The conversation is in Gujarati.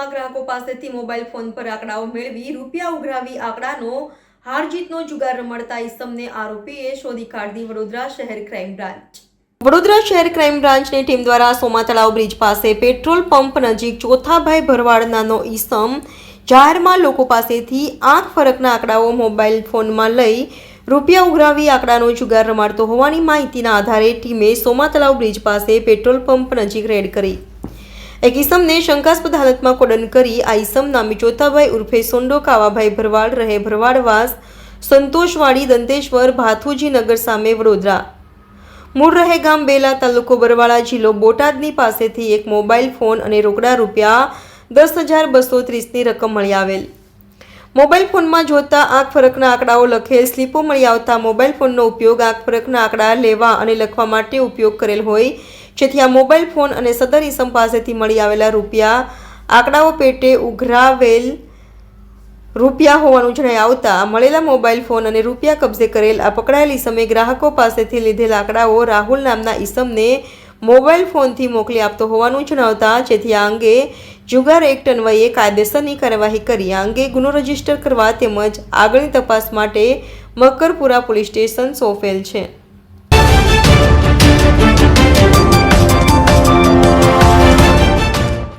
ફોનમાં ગ્રાહકો પાસેથી મોબાઈલ ફોન પર આંકડાઓ મેળવી રૂપિયા ઉઘરાવી આંકડાનો હારજીતનો જુગાર રમડતા ઈસમને આરોપીએ શોધી કાઢી વડોદરા શહેર ક્રાઇમ બ્રાન્ચ. વડોદરા શહેર ક્રાઇમ બ્રાન્ચની ટીમ દ્વારા સોમા તળાવ બ્રિજ પાસે પેટ્રોલ પંપ નજીક ચોથાભાઈ ભરવાડ નાનો ઈસમ જાહેરમાં લોકો પાસેથી આંખ ફરકના આંકડાઓ મોબાઈલ ફોનમાં લઈ રૂપિયા ઉઘરાવી આંકડાનો જુગાર રમાડતો હોવાની માહિતીના આધારે ટીમે સોમા તળાવ બ્રિજ પાસે પેટ્રોલ પંપ નજીક રેડ કરી એક ઈસમને શંકાસ્પદ હાલતમાં કોડન કરી આ ઈસમ નામી ચોથાભાઈ ઉર્ફે સોંડો કાવાભાઈ ભરવાડ રહે ભરવાડવાસ સંતોષવાડી દંતેશ્વર ભાથુજી નગર સામે વડોદરા મૂળ રહે ગામ બેલા તાલુકો બરવાળા જિલ્લો બોટાદની પાસેથી એક મોબાઈલ ફોન અને રોકડા રૂપિયા 10,230ની રકમ મળી આવેલ. મોબાઈલ ફોનમાં જોતા આંખ ફરકના આંકડાઓ લખેલ સ્લીપો મળી આવતા મોબાઈલ ફોનનો ઉપયોગ આંખ ફરકના આંકડા લેવા અને લખવા માટે ઉપયોગ કરેલ હોય જેથી આ મોબાઈલ ફોન અને સદર ઈસમ પાસેથી મળી આવેલા રૂપિયા આંકડાઓ પેટે ઉઘરાવેલ રૂપિયા હોવાનું જણાઈ આવતા મળેલા મોબાઈલ ફોન અને રૂપિયા કબજે કરેલ આ પકડાયેલ ઈસમે ગ્રાહકો પાસેથી લીધેલ આંકડાઓ રાહુલ નામના ઈસમને મોબાઈલ ફોનથી મોકલી આપતો હોવાનું જણાવતા જેથી આ અંગે જુગાર એક્ટ અન્વયે કાયદેસરની કાર્યવાહી કરી આ અંગે ગુનો રજીસ્ટર કરવા તેમજ આગળની તપાસ માટે મકરપુરા પોલીસ સ્ટેશન સોંપેલ છે.